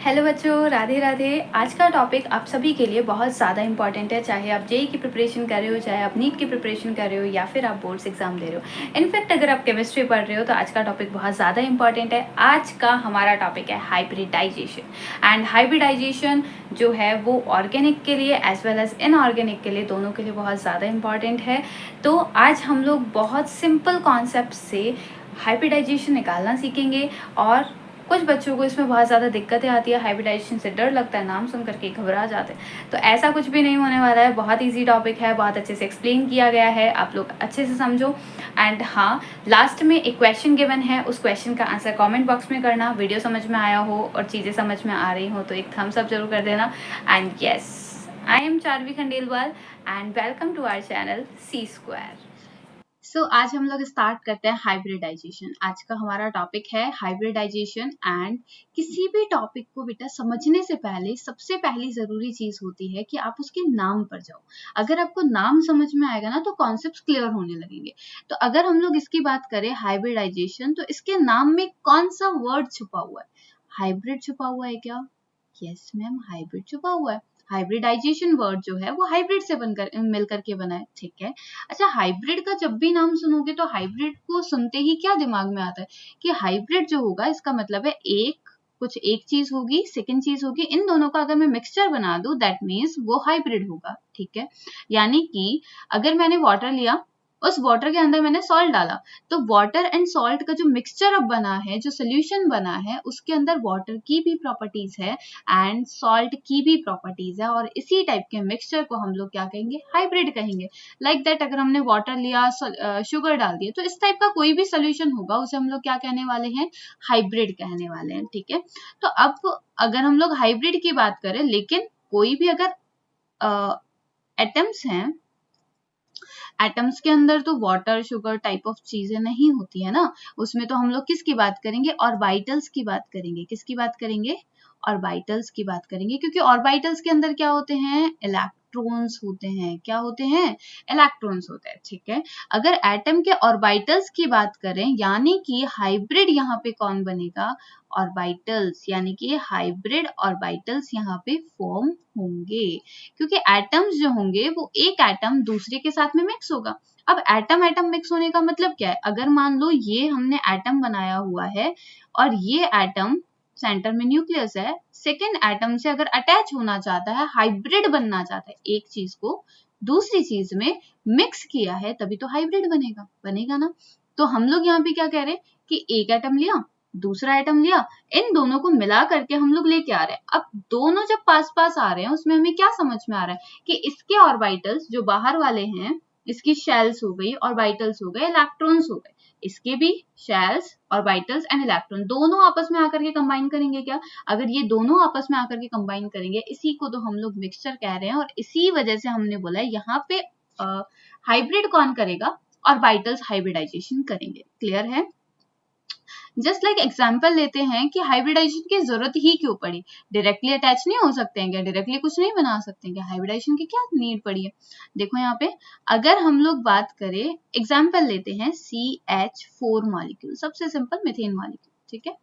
Hello बच्चों, राधे राधे। आज का टॉपिक आप सभी के लिए बहुत ज़्यादा इंपॉर्टेंट है, चाहे आप जेई की प्रिपरेशन कर रहे हो, चाहे आप नीट की प्रिपरेशन कर रहे हो या फिर आप बोर्ड्स एग्जाम दे रहे हो। इनफैक्ट अगर आप केमिस्ट्री पढ़ रहे हो तो आज का टॉपिक बहुत ज़्यादा इंपॉर्टेंट है। आज का हमारा टॉपिक है हाइब्रिडाइजेशन। एंड हाइब्रिडाइजेशन जो है वो ऑर्गेनिक के लिए एज वेल एज इनऑर्गेनिक के लिए, दोनों के लिए बहुत ज़्यादा इंपॉर्टेंट है। तो आज हम लोग बहुत सिंपल कॉन्सेप्ट से हाइब्रिडाइजेशन निकालना सीखेंगे। और कुछ बच्चों को इसमें बहुत ज़्यादा दिक्कतें आती है, हाइब्रिडाइजेशन से डर लगता है, नाम सुन करके घबरा जाते हैं। तो ऐसा कुछ भी नहीं होने वाला है, बहुत इजी टॉपिक है, बहुत अच्छे से एक्सप्लेन किया गया है, आप लोग अच्छे से समझो। एंड हाँ, लास्ट में एक क्वेश्चन गिवन है, उस क्वेश्चन का आंसर कमेंट बॉक्स में करना। वीडियो समझ में आया हो और चीज़ें समझ में आ रही हो तो एक थम्स अप जरूर कर देना। And yes, I am Charvi Khandelwal and welcome to our channel C square. आज हम लोग स्टार्ट करते हैं हाइब्रिडाइजेशन। आज का हमारा टॉपिक है हाइब्रिडाइजेशन। एंड किसी भी टॉपिक को बेटा समझने से पहले सबसे पहली जरूरी चीज होती है कि आप उसके नाम पर जाओ। अगर आपको नाम समझ में आएगा ना तो कॉन्सेप्ट्स क्लियर होने लगेंगे। तो अगर हम लोग इसकी बात करें हाइब्रिडाइजेशन, तो इसके नाम में कौन सा वर्ड छुपा हुआ है? हाइब्रिड छुपा हुआ है क्या? यस मैम, हाइब्रिड छुपा हुआ है। हाइब्रिडाइजेशन वर्ड जो है वो हाइब्रिड से बनकर मिलकर के बना है, ठीक है। अच्छा, हाइब्रिड का जब भी नाम सुनोगे तो हाइब्रिड को सुनते ही क्या दिमाग में आता है कि हाइब्रिड जो होगा इसका मतलब है एक चीज होगी, सेकंड चीज होगी, इन दोनों का अगर मैं मिक्सचर बना दूं दैट मीन्स वो हाइब्रिड होगा, ठीक है। यानी कि अगर मैंने वाटर लिया, उस वाटर के अंदर मैंने सॉल्ट डाला, तो वाटर एंड सॉल्ट का जो मिक्सचर अब बना है, जो सोल्यूशन बना है, उसके अंदर वाटर की भी प्रॉपर्टीज है एंड सॉल्ट की भी प्रॉपर्टीज है। और इसी टाइप के मिक्सचर को हम लोग क्या कहेंगे? हाइब्रिड कहेंगे। लाइक दैट, अगर हमने वाटर लिया, शुगर डाल दिया, तो इस टाइप का कोई भी सोल्यूशन होगा उसे हम लोग क्या कहने वाले हैं? हाइब्रिड कहने वाले हैं, ठीक है। तो अब अगर हम लोग हाइब्रिड की बात करें, लेकिन कोई भी अगर एटम्स हैं, एटम्स के अंदर तो वाटर शुगर टाइप ऑफ चीजें नहीं होती है ना, उसमें तो हम लोग किसकी बात करेंगे? ऑर्बिटल्स की बात करेंगे। किसकी बात करेंगे? ऑर्बिटल्स की बात करेंगे, क्योंकि ऑर्बिटल्स के अंदर क्या होते हैं? इलेक्ट्रॉन्स होते हैं। क्या होते हैं? इलेक्ट्रॉन्स होते हैं, ठीक है। अगर एटम के ऑर्बिटल्स की बात करें, यानी कि हाइब्रिड यहाँ पे कौन बनेगा? ऑर्बिटल्स, यानी कि हाइब्रिड ऑर्बिटल्स यहाँ पे फॉर्म होंगे, क्योंकि एटम्स जो होंगे वो एक एटम दूसरे के साथ में मिक्स होगा। अब एटम एटम मिक्स होने का मतलब क्या है? अगर मान लो ये हमने एटम बनाया हुआ है और ये एटम सेंटर में न्यूक्लियस है, सेकेंड एटम से अगर अटैच होना चाहता है, हाइब्रिड बनना चाहता है, एक चीज को दूसरी चीज में मिक्स किया है, तभी तो हाइब्रिड बनेगा, बनेगा ना। तो हम लोग यहाँ पे क्या कह रहे हैं कि एक एटम लिया, दूसरा एटम लिया, इन दोनों को मिला करके हम लोग लेके आ रहे हैं। अब दोनों जब पास पास आ रहे हैं, उसमें हमें क्या समझ में आ रहा है कि इसके ऑर्बिटल्स जो बाहर वाले हैं, इसकी शेल्स हो गई, ऑर्बिटल्स हो गए, इलेक्ट्रॉन्स हो गए, इसके भी शेल्स, ऑर्बिटल्स एंड इलेक्ट्रॉन दोनों आपस में आकर के कंबाइन करेंगे क्या? अगर ये दोनों आपस में आकर के कंबाइन करेंगे, इसी को तो हम लोग मिक्सचर कह रहे हैं। और इसी वजह से हमने बोला है यहाँ पे हाइब्रिड कौन करेगा? ऑर्बिटल्स हाइब्रिडाइजेशन करेंगे। क्लियर है? जस्ट लाइक एग्जाम्पल लेते हैं कि हाइब्रिडाइजेशन की जरूरत ही क्यों पड़ी? डायरेक्टली अटैच नहीं हो सकते हैं क्या? डायरेक्टली कुछ नहीं बना सकते हैं क्या? हाइब्रिडाइजेशन की क्या नीड पड़ी है? देखो यहाँ पे अगर हम लोग बात करें, एग्जाम्पल लेते हैं CH4 मॉलिक्यूल, सबसे सिंपल मीथेन मॉलिक्यूल, ठीक है।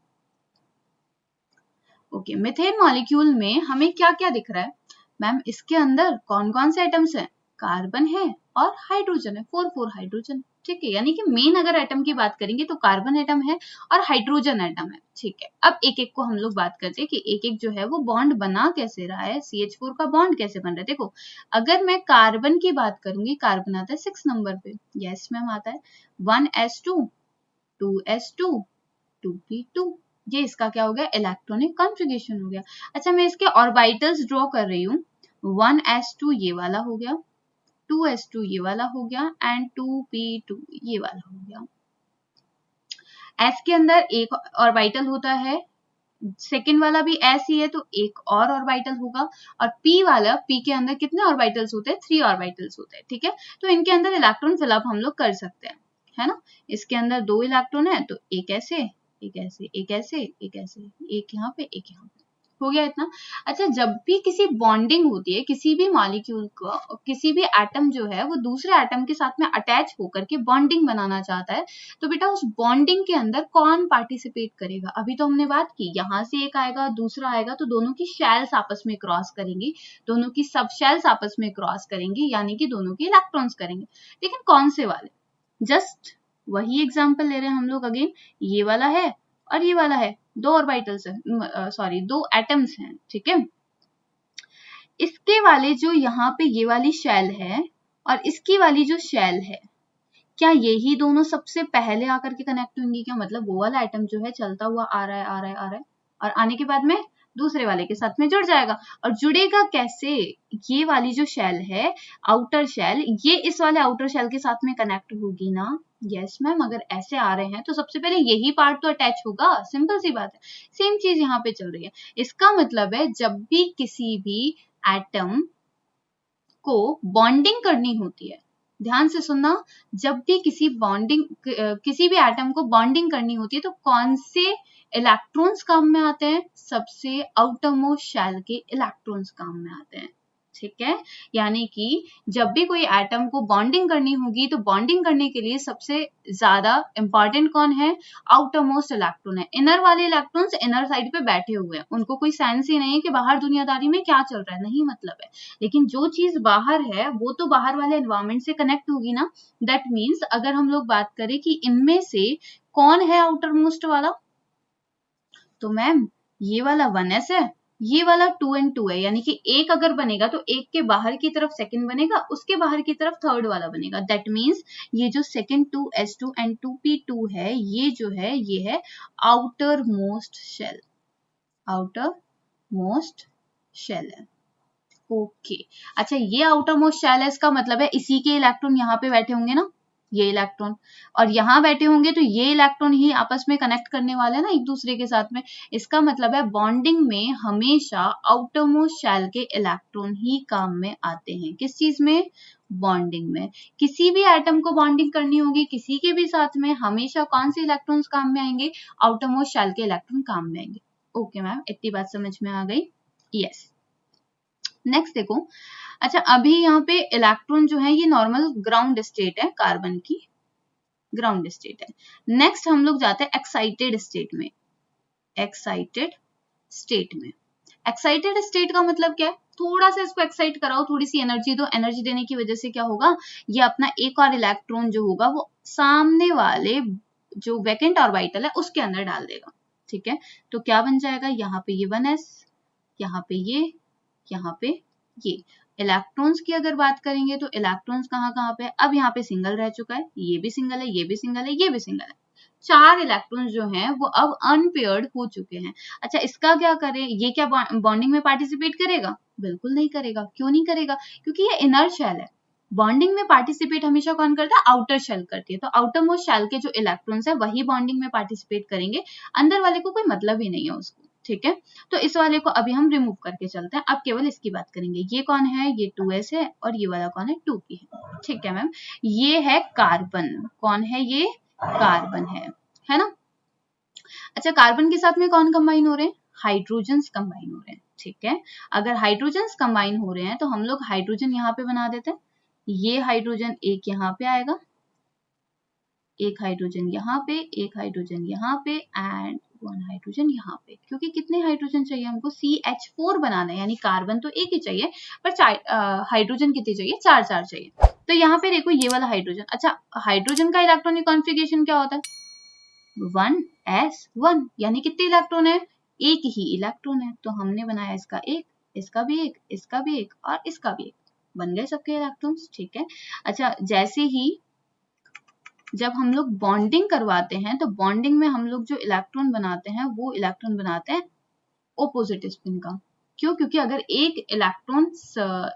ओके, मीथेन मॉलिक्यूल में हमें क्या क्या दिख रहा है? मैम इसके अंदर कौन कौन से एटम्स हैं? कार्बन है और हाइड्रोजन है, 4 हाइड्रोजन, ठीक है। यानी कि मेन अगर एटम की बात करेंगे तो कार्बन एटम है और हाइड्रोजन एटम है, ठीक है। अब एक एक को हम लोग बात करते हैं कि एक एक जो है वो बॉन्ड बना कैसे रहा है, CH4 का बॉन्ड कैसे बन रहा है। देखो, अगर मैं कार्बन की बात करूंगी, कार्बन आता है 6 नंबर पे, यस मैम आता है, 1s2 2s2 2p2, ये इसका क्या हो गया? इलेक्ट्रॉनिक कॉन्फ़िगरेशन हो गया। अच्छा, मैं इसके ऑर्बिटल्स ड्रॉ कर रही हूँ, 1s2 ये वाला हो गया, 2s2 ये वाला हो गया एंड 2p2 ये वाला हो गया। s के अंदर एक ऑर्बिटल होता है, सेकेंड वाला भी s ही है तो एक और ऑर्बिटल होगा। और p के अंदर कितने ऑर्बिटल्स होते हैं? 3 ऑर्बिटल्स होते हैं, ठीक है। तो इनके अंदर इलेक्ट्रॉन फिलअप हम लोग कर सकते हैं, है ना। इसके अंदर 2 इलेक्ट्रॉन है तो एक ऐसे, एक ऐसे, एक ऐसे, एक ऐसे, एक यहाँ पे, एक यहाँ पे, हो गया इतना। अच्छा, जब भी किसी बॉन्डिंग होती है किसी भी मॉलिक्यूल को, किसी भी एटम जो है वो दूसरे एटम के साथ में अटैच होकर के बॉन्डिंग बनाना चाहता है, तो बेटा उस बॉन्डिंग के अंदर कौन पार्टिसिपेट करेगा? अभी तो हमने बात की, यहाँ से एक आएगा दूसरा आएगा तो दोनों की शेल्स आपस में क्रॉस करेंगी, दोनों की सब शेल्स आपस में क्रॉस करेंगी, यानी कि दोनों के इलेक्ट्रॉन्स करेंगे। लेकिन कौन से वाले? जस्ट वही एग्जाम्पल ले रहे हैं हम लोग अगेन, ये वाला है और ये वाला है, दो ऑर्बिटल्स है, सॉरी दो एटम्स हैं, ठीक है। इसके वाले जो यहाँ पे ये वाली शेल है और इसकी वाली जो शेल है, क्या यही दोनों सबसे पहले आकर के कनेक्ट होंगी क्या? मतलब वो वाला एटम जो है चलता हुआ आ रहा है आ रहा है आ रहा है और आने के बाद में दूसरे वाले के साथ में जुड़ जाएगा। और जुड़ेगा कैसे? ये वाली जो शेल है, आउटर शेल, ये इस वाले आउटर शेल के साथ में कनेक्ट होगी ना? यस मैम, अगर ऐसे आ रहे हैं तो सबसे पहले यही पार्ट तो अटैच होगा, सिंपल सी बात है। सेम चीज यहाँ पे चल रही है। इसका मतलब है जब भी किसी भी एटम को बॉन्डिंग करनी होती है, ध्यान से सुनना, जब भी किसी भी एटम को बॉन्डिंग करनी होती है तो कौन से इलेक्ट्रॉन्स काम में आते हैं? सबसे आउटर मोस्ट शेल के इलेक्ट्रॉन्स काम में आते हैं, ठीक है। यानी कि जब भी कोई एटम को बॉन्डिंग करनी होगी तो बॉन्डिंग करने के लिए सबसे ज्यादा इंपॉर्टेंट कौन है? आउटर मोस्ट इलेक्ट्रॉन है। इनर वाले इलेक्ट्रॉन्स इनर साइड पे बैठे हुए हैं, उनको कोई सेंस ही नहीं है कि बाहर दुनियादारी में क्या चल रहा है, नहीं मतलब है। लेकिन जो चीज बाहर है वो तो बाहर वाले एनवायरमेंट से कनेक्ट होगी ना। दैट मीन्स अगर हम लोग बात करें कि इनमें से कौन है आउटर मोस्ट वाला, तो मैम ये वाला 1s है, ये वाला 2n2 है, यानी कि एक अगर बनेगा तो एक के बाहर की तरफ सेकंड बनेगा, उसके बाहर की तरफ थर्ड वाला बनेगा। दैट मीन्स ये जो सेकंड 2s2 एंड 2p2 है, ये जो है ये है outer most shell, outer most shell है। ओके, अच्छा ये आउटर मोस्ट शेल है, इसका मतलब है इसी के इलेक्ट्रॉन यहाँ पे बैठे होंगे ना, ये इलेक्ट्रॉन, और यहाँ बैठे होंगे तो ये इलेक्ट्रॉन ही आपस में कनेक्ट करने वाले हैं ना एक दूसरे के साथ में। इसका मतलब है बॉन्डिंग में हमेशा आउटर मोस्ट शेल के इलेक्ट्रॉन ही काम में आते हैं। किस चीज में? बॉन्डिंग में। किसी भी एटम को बॉन्डिंग करनी होगी किसी के भी साथ में, हमेशा कौन से इलेक्ट्रॉन्स काम में आएंगे? आउटर मोस्ट शेल के इलेक्ट्रॉन काम में आएंगे। ओके मैम, इतनी बात समझ में आ गई? यस। नेक्स्ट देखो, अच्छा अभी यहाँ पे इलेक्ट्रॉन जो है ये नॉर्मल ग्राउंड स्टेट है, कार्बन की ग्राउंड स्टेट है। नेक्स्ट हम लोग जाते हैं एक्साइटेड स्टेट में। एक्साइटेड स्टेट में, एक्साइटेड स्टेट का मतलब क्या है? थोड़ा सा इसको एक्साइट कराओ, थोड़ी सी एनर्जी दो, एनर्जी देने की वजह से क्या होगा? ये अपना एक और इलेक्ट्रॉन जो होगा वो सामने वाले जो वैकेंट ऑर्बिटल है उसके अंदर डाल देगा, ठीक है। तो क्या बन जाएगा? यहाँ पे ये 1s, यहाँ पे ये, यहाँ पे ये। इलेक्ट्रॉन्स की अगर बात करेंगे तो इलेक्ट्रॉन्स कहाँ कहाँ पे? अब यहाँ पे सिंगल रह चुका है, ये भी सिंगल है, ये भी सिंगल है, ये भी सिंगल है। 4 इलेक्ट्रॉन्स जो हैं वो अब अनपेयर्ड हो चुके हैं। अच्छा इसका क्या करें? ये क्या बॉन्डिंग में पार्टिसिपेट करेगा? बिल्कुल नहीं करेगा। क्यों नहीं करेगा? क्योंकि ये इनर शेल है। बॉन्डिंग में पार्टिसिपेट हमेशा कौन करता है? आउटर शेल करती है। तो आउटर मोस्ट शेल के जो इलेक्ट्रॉन्स है वही बॉन्डिंग में पार्टिसिपेट करेंगे, अंदर वाले को कोई मतलब ही नहीं है उसको, ठीक है। तो इस वाले को अभी हम रिमूव करके चलते हैं, अब केवल इसकी बात करेंगे। ये कौन है? ये 2s है और ये वाला कौन है? 2p है, ठीक है मैम। ये है कार्बन। कौन है ये? कार्बन है ना। अच्छा कार्बन के साथ में कौन कंबाइन हो रहे हैं? हाइड्रोजन्स कंबाइन हो रहे हैं, ठीक है। अगर हाइड्रोजन्स कंबाइन हो रहे हैं तो हम लोग हाइड्रोजन यहाँ पे बना देते हैं। ये हाइड्रोजन एक यहाँ पे आएगा, एक हाइड्रोजन यहाँ पे, एक हाइड्रोजन यहाँ पे एंड 1 हाइड्रोजन यहाँ पे। क्योंकि कितने हाइड्रोजन चाहिए हमको? CH4 बनाना है, यानी कार्बन तो एक ही चाहिए पर हाइड्रोजन कितने चाहिए? 4 चाहिए। तो यहाँ पे देखो ये वाला हाइड्रोजन। अच्छा हाइड्रोजन का इलेक्ट्रॉनिक कॉन्फ़िगरेशन क्या होता है? 1s1, यानी कितने इलेक्ट्रॉन है? एक ही इलेक्ट्रॉन है। तो हमने बनाया इसका एक, इसका भी एक, इसका भी एक और इसका भी एक, बन गए सबके इलेक्ट्रॉन्स, ठीक है। अच्छा जैसे ही जब हम लोग बॉन्डिंग करवाते हैं तो बॉन्डिंग में हम लोग जो इलेक्ट्रॉन बनाते हैं वो इलेक्ट्रॉन बनाते हैं ऑपोजिट स्पिन का। क्यों? क्योंकि अगर एक इलेक्ट्रॉन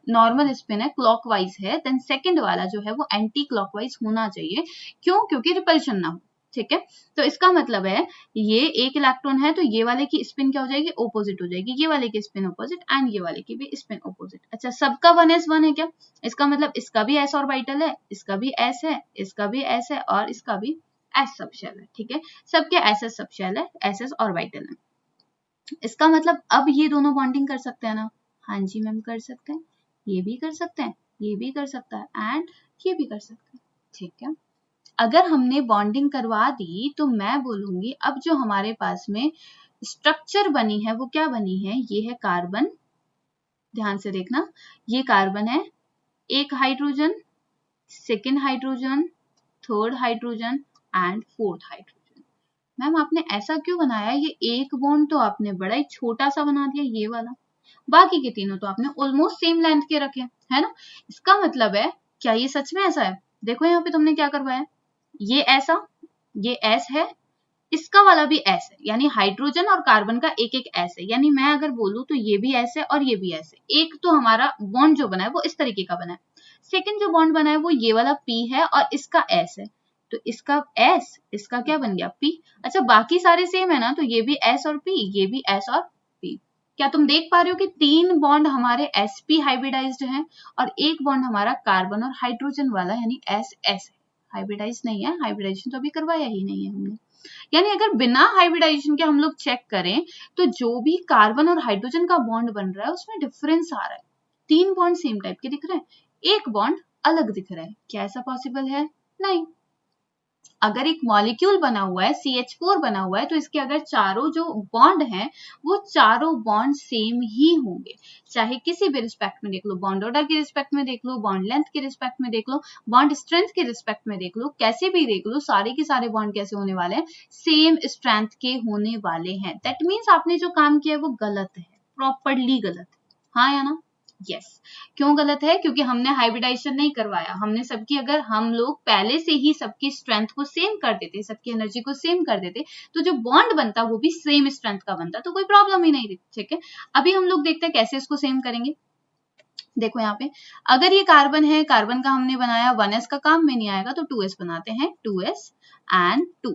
नॉर्मल स्पिन है, क्लॉकवाइज है, देन सेकंड वाला जो है वो एंटी क्लॉकवाइज होना चाहिए। क्यों? क्योंकि रिपल्शन ना हो, ठीक है। तो इसका मतलब है ये एक इलेक्ट्रॉन है तो ये वाले की स्पिन क्या हो जाएगी? ऑपोजिट हो जाएगी, ये वाले की स्पिन ऑपोजिट एंड ये वाले की भी स्पिन ऑपोजिट। अच्छा सबका 1s1 है क्या? इसका मतलब इसका भी s ऑर्बिटल है, इसका भी s है, इसका भी s है और इसका भी s सब शेल है, ठीक है। सबके s सब शेल है, s ऑर्बिटल है। इसका मतलब अब ये दोनों बॉन्डिंग कर सकते हैं ना? हाँ जी मैम कर सकते हैं, ये भी कर सकते हैं, ये भी कर सकता है एंड ये भी कर सकते हैं, ठीक है। अगर हमने बॉन्डिंग करवा दी तो मैं बोलूंगी अब जो हमारे पास में स्ट्रक्चर बनी है वो क्या बनी है, ये है कार्बन, ध्यान से देखना, ये कार्बन है, एक hydrogen, second hydrogen, third hydrogen and fourth hydrogen. Ma'am आपने ऐसा क्यों बनाया, ये एक बॉन्ड तो आपने बड़ा ही छोटा सा बना दिया ये वाला, बाकी के तीनों तो आपने ऑलमोस्ट सेम लेंथ के रखे, है ना। इसका मतलब है, क्या ये सच में ऐसा है? देखो यहाँ पे तुमने क्या करवाया, ये ऐसा, ये एस है, इसका वाला भी एस है, यानी हाइड्रोजन और कार्बन का एक एक एस है, यानी मैं अगर बोलूं तो ये भी एस है और ये भी एस है। एक तो हमारा बॉन्ड जो बना है वो इस तरीके का बना है, सेकंड जो बॉन्ड बना है वो ये वाला पी है और इसका एस है, तो इसका एस, इसका क्या बन गया पी। अच्छा बाकी सारे सेम है ना, तो ये भी एस और पी, ये भी एस और पी। क्या तुम देख पा रहे हो कि 3 बॉन्ड हमारे sp हाइब्रिडाइज्ड हैं और एक बॉन्ड हमारा कार्बन और हाइड्रोजन वाला यानी एस एस है, हाइब्रिडाइज नहीं है, हाइब्रिडाइजेशन तो अभी करवाया ही नहीं है हमने। यानी अगर बिना हाइब्रिडाइजेशन के हम लोग चेक करें तो जो भी कार्बन और हाइड्रोजन का बॉन्ड बन रहा है उसमें डिफरेंस आ रहा है, 3 बॉन्ड सेम टाइप के दिख रहे हैं, एक बॉन्ड अलग दिख रहा है, क्या ऐसा पॉसिबल है? नहीं। अगर एक मॉलिक्यूल बना हुआ है CH4 बना हुआ है तो इसके अगर चारों जो बॉन्ड हैं वो चारों बॉन्ड सेम ही होंगे, चाहे किसी भी रिस्पेक्ट में देख लो, बॉन्ड ऑर्डर की रिस्पेक्ट में देख लो, बॉन्ड लेंथ की रिस्पेक्ट में देख लो, बॉन्ड स्ट्रेंथ की रिस्पेक्ट में देख लो, कैसे भी देख लो, सारे के सारे बॉन्ड कैसे होने वाले हैं, सेम स्ट्रेंथ के होने वाले हैं। दैट मीन्स आपने जो काम किया है वो गलत है, प्रॉपरली गलत है, हाँ या ना? यस। क्यों गलत है? क्योंकि हमने हाइब्रिडाइजेशन नहीं करवाया, हमने सबकी, अगर हम लोग पहले से ही सबकी स्ट्रेंथ को सेम कर देते, सबकी एनर्जी को सेम कर देते, तो जो बॉन्ड बनता वो भी सेम स्ट्रेंथ का बनता, तो कोई प्रॉब्लम ही नहीं थी, ठीक है। अभी हम लोग देखते हैं कैसे इसको सेम करेंगे। देखो यहाँ पे अगर ये कार्बन है, कार्बन का हमने बनाया 1s का काम में नहीं आएगा तो 2s बनाते हैं, 2s एंड 2,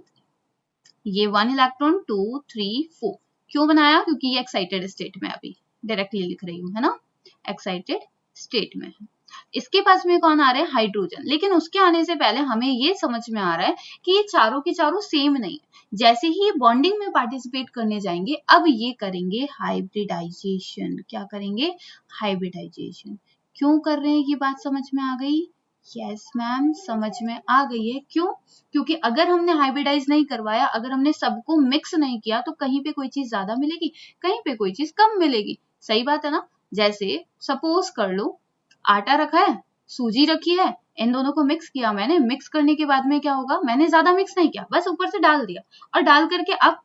ये 1 इलेक्ट्रॉन 2 3 4। क्यों बनाया? क्योंकि ये एक्साइटेड स्टेट में, अभी डायरेक्टली लिख रही हूँ, है ना, एक्साइटेड स्टेट में है। इसके पास में कौन आ रहा है? हाइड्रोजन। लेकिन उसके आने से पहले हमें ये समझ में आ रहा है कि ये चारों के चारों सेम नहीं है। जैसे ही ये बॉन्डिंग में पार्टिसिपेट करने जाएंगे अब ये करेंगे हाइब्रिडाइजेशन। क्या करेंगे? हाइब्रिडाइजेशन। क्यों कर रहे हैं ये बात समझ में आ गई? यस मैम समझ में आ गई है। क्यों? क्योंकि अगर हमने हाइब्रिडाइज नहीं करवाया, अगर हमने सबको मिक्स नहीं किया तो कहीं पे कोई चीज ज्यादा मिलेगी, कहीं पे कोई चीज कम मिलेगी। सही बात है ना। जैसे सपोज कर लो आटा रखा है, सूजी रखी है, इन दोनों को मिक्स किया मैंने, मिक्स करने के बाद में क्या होगा, मैंने ज्यादा मिक्स नहीं किया, बस ऊपर से डाल दिया और डाल करके अब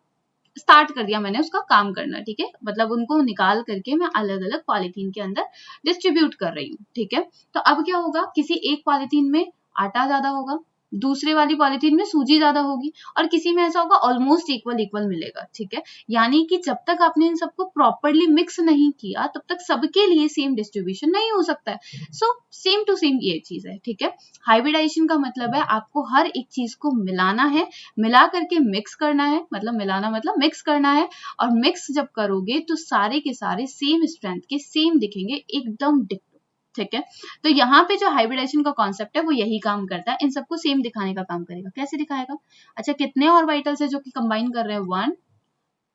स्टार्ट कर दिया मैंने उसका काम करना, ठीक है। मतलब उनको निकाल करके मैं अलग अलग पॉलिथीन के अंदर डिस्ट्रीब्यूट कर रही हूँ, ठीक है। तो अब क्या होगा, किसी एक पॉलिथीन में आटा ज्यादा होगा, दूसरे वाली पॉलिथीन में सूजी ज्यादा होगी और किसी में ऐसा होगा ऑलमोस्ट इक्वल इक्वल मिलेगा, ठीक है। यानी कि जब तक आपने इन सबको प्रॉपरली मिक्स नहीं किया तब तक सबके लिए सेम डिस्ट्रीब्यूशन नहीं हो सकता है। सो सेम टू सेम ये चीज है, ठीक है। हाइब्रिडाइजेशन का मतलब है आपको हर एक चीज को मिलाना है, मिला करके मिक्स करना है, मतलब मिलाना मतलब मिक्स करना है, और मिक्स जब करोगे तो सारे के सारे सेम स्ट्रेंथ के सेम दिखेंगे, एकदम डिक्टो, ठीक है। तो यहाँ पे जो हाइब्रिडाइजेशन का कॉन्सेप्ट है वो यही काम करता है, इन सबको सेम दिखाने का काम करेगा। कैसे दिखाएगा? अच्छा कितने ऑर्बिटल्स है जो कि कंबाइन कर रहे हैं, 1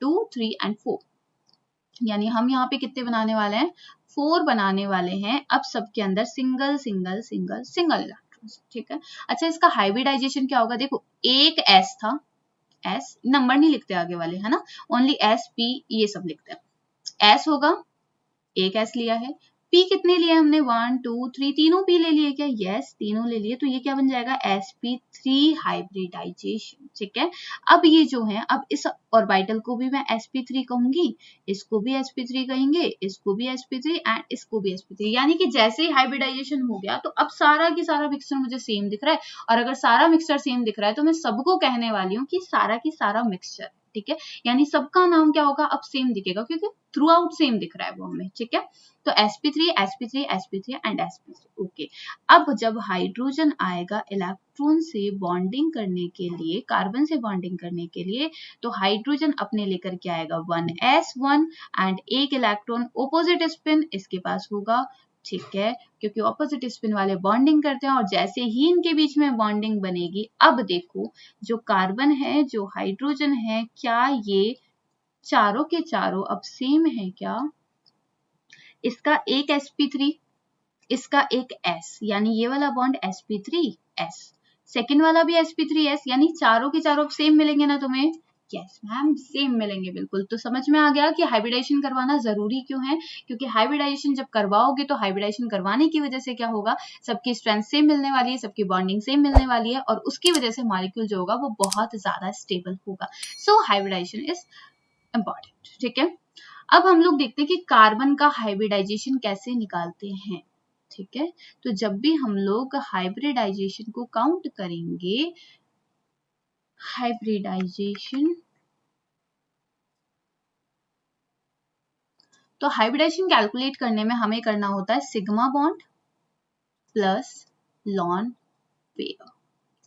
2 3 एंड 4, यानी हम यहाँ पे कितने बनाने वाले हैं, 4 बनाने वाले हैं। अब सबके अंदर single single single single electrons, ठीक है। अच्छा इसका हाइब्रिडाइजेशन क्या होगा, देखो एक एस था, एस नंबर नहीं लिखते आगे वाले, है ना, ओनली एस पी ये सब लिखते हैं। एस होगा, एक एस लिया है, पी कितने लिए हमने, 1 2 3, तीनों पी ले लिए क्या, यस तीनों ले लिए, तो ये क्या बन जाएगा, sp3 हाइब्रिडाइजेशन, ठीक है। अब ये जो है, अब इस ऑर्बिटल को भी मैं sp3 कहूंगी, इसको भी sp3 कहेंगे, इसको भी sp3 एंड इसको भी sp3, यानी कि जैसे ही हाइब्रिडाइजेशन हो गया तो अब सारा की सारा मिक्सचर मुझे सेम दिख रहा है, और अगर सारा मिक्सचर सेम दिख रहा है तो मैं सबको कहने वाली हूँ कि सारा की सारा मिक्सचर, ठीक है। यानी सबका नाम क्या होगा, अब सेम दिखेगा क्योंकि थ्रू आउट सेम दिख रहा है वो हमें, ठीक है। तो sp3 sp3 sp3 and sp3, okay. अब जब हाइड्रोजन आएगा इलेक्ट्रॉन से बॉन्डिंग करने के लिए, कार्बन से बॉन्डिंग करने के लिए, तो हाइड्रोजन अपने लेकर के आएगा 1s1 एंड एक इलेक्ट्रॉन ऑपोजिट स्पिन इसके पास होगा, ठीक है, क्योंकि ऑपोजिट स्पिन वाले बॉन्डिंग करते हैं, और जैसे ही इनके बीच में बॉन्डिंग बनेगी, अब देखो जो कार्बन है जो हाइड्रोजन है, क्या ये चारों के चारों अब सेम है क्या? इसका एक sp3, इसका एक s, यानी ये वाला बॉन्ड sp3s, सेकेंड वाला भी sp3s, यानी चारों के चारों अब सेम मिलेंगे ना तुम्हें? यस मैम, सेम मिलेंगे बिल्कुल। तो समझ में आ गया कि हाइब्रिडाइजेशन करवाना जरूरी क्यों है, क्योंकि हाइब्रिडाइजेशन जब करवाओगे तो हाइब्रिडाइजेशन करवाने की वजह से क्या होगा, सबकी स्ट्रेंथ सेम मिलने वाली है, सबकी बॉन्डिंग सेम मिलने वाली है, और उसकी वजह से मॉलिक्यूल जो होगा वो बहुत ज्यादा स्टेबल होगा। सो हाइब्रिडाइजेशन इज इंपॉर्टेंट। ठीक है, अब हम लोग देखते हैं कि कार्बन का हाइब्रिडाइजेशन कैसे निकालते हैं। ठीक है, तो जब भी हम लोग हाइब्रिडाइजेशन को काउंट करेंगे, हाइब्रिडाइजेशन, तो हाइब्रिडाइजेशन कैलकुलेट करने में हमें करना होता है sigma bond plus lone pair,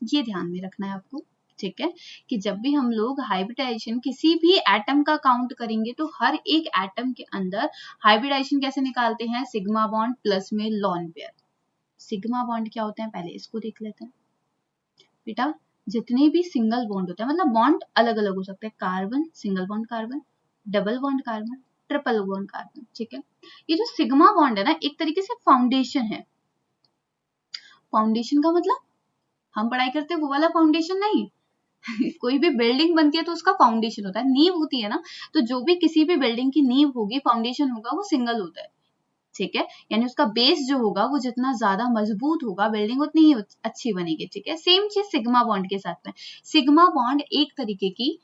ये ध्यान में रखना है आपको। ठीक है, कि जब भी हम लोग हाइब्रिडाइजेशन किसी भी एटम का काउंट करेंगे तो हर एक एटम के अंदर हाइब्रिडाइजेशन कैसे निकालते हैं, सिग्मा बॉन्ड प्लस में लॉन पेयर। सिग्मा बॉन्ड क्या होते हैं, पहले इसको देख लेते हैं बेटा। जितने भी सिंगल बॉन्ड होते हैं, मतलब बॉन्ड अलग अलग हो सकते हैं, carbon single bond carbon, double bond carbon, triple bond carbon. ठीक है, ये जो सिग्मा बॉन्ड है ना, एक तरीके से फाउंडेशन है। फाउंडेशन का मतलब हम पढ़ाई करते हैं वो वाला फाउंडेशन नहीं कोई भी बिल्डिंग बनती है तो उसका फाउंडेशन होता है, नींव होती है ना, तो जो भी किसी भी बिल्डिंग की नींव होगी, फाउंडेशन होगा, वो सिंगल होता है। ठीक है, यानी उसका बेस जो होगा वो जितना ज्यादा मजबूत होगा, बिल्डिंग उतनी ही अच्छी बनेगी। ठीक है, सेम चीज सिग्मा बॉन्ड के साथ में। सिग्मा बॉन्ड एक तरीके की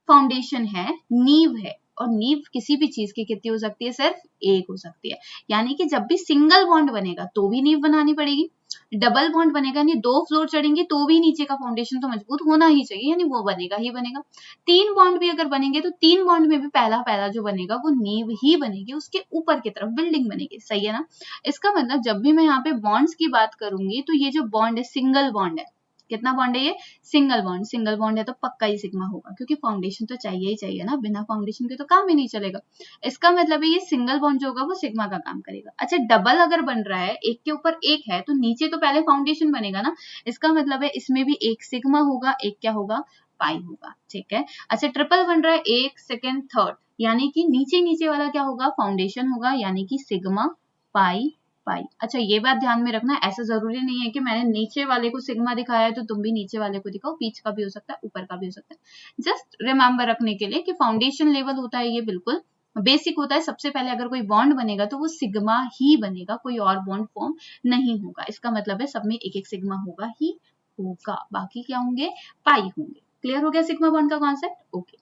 फाउंडेशन है, नींव है, और नींव किसी भी चीज की कितनी हो सकती है, सिर्फ एक हो सकती है। यानी कि जब भी सिंगल बॉन्ड बनेगा तो भी नींव बनानी पड़ेगी, डबल बॉन्ड बनेगा यानी दो फ्लोर चढ़ेंगे तो भी नीचे का फाउंडेशन तो मजबूत होना ही चाहिए, यानी वो बनेगा ही बनेगा। तीन बॉन्ड भी अगर बनेंगे तो तीन बॉन्ड में भी पहला पहला जो बनेगा वो नींव ही बनेगी, उसके ऊपर की तरफ बिल्डिंग बनेगी। सही है ना? इसका मतलब जब भी मैं यहाँ पे बॉन्ड्स की बात करूंगी तो ये जो बॉन्ड है सिंगल बॉन्ड है। कितना बॉन्ड है ये? Single bond. सिंगल बॉन्ड है तो पक्का ही सिग्मा होगा, क्योंकि फाउंडेशन तो चाहिए ही चाहिए ना, बिना फाउंडेशन के तो काम ही नहीं चलेगा। इसका मतलब है ये सिंगल बॉन्ड जो होगा वो सिग्मा का काम करेगा। अच्छा, डबल अगर बन रहा है, एक के ऊपर एक है, तो नीचे तो पहले फाउंडेशन बनेगा ना, इसका मतलब है इसमें भी एक सिग्मा होगा, एक क्या होगा, पाई होगा। ठीक है, अच्छा ट्रिपल बन रहा है, एक सेकेंड थर्ड, यानी कि नीचे नीचे वाला क्या होगा, फाउंडेशन होगा, यानी कि सिग्मा पाई पाई। अच्छा, ये बात ध्यान में रखना, ऐसा जरूरी नहीं है कि मैंने नीचे वाले को सिग्मा दिखाया है तो तुम भी नीचे वाले को दिखाओ, बीच का भी हो सकता है, ऊपर का भी हो सकता है। जस्ट रिमेंबर रखने के लिए कि फाउंडेशन लेवल होता है ये, बिल्कुल बेसिक होता है। सबसे पहले अगर कोई बॉन्ड बनेगा तो वो सिग्मा ही बनेगा, कोई और बॉन्ड फॉर्म नहीं होगा। इसका मतलब है सब में एक एक सिग्मा होगा ही होगा, बाकी क्या होंगे, पाई होंगे। क्लियर हो गया सिग्मा बॉन्ड का concept? Okay,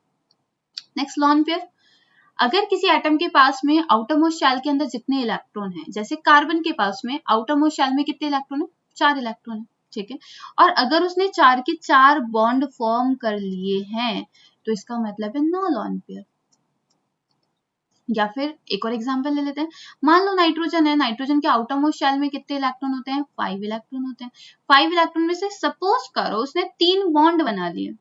next lone pair. अगर किसी एटम के पास में आउटरमोस्ट शेल के अंदर जितने इलेक्ट्रॉन हैं, जैसे कार्बन के पास में आउटरमोस्ट शेल में कितने इलेक्ट्रॉन है, 4 इलेक्ट्रॉन है। ठीक है, और अगर उसने 4 के 4 बॉन्ड फॉर्म कर लिए हैं तो इसका मतलब है नो लॉन पेयर। या फिर एक और एग्जांपल ले लेते हैं, मान लो नाइट्रोजन है, नाइट्रोजन के आउटरमोस्ट शेल में कितने इलेक्ट्रॉन होते हैं, 5 इलेक्ट्रॉन होते हैं। 5 इलेक्ट्रॉन में से सपोज करो उसने 3 बॉन्ड बना लिए।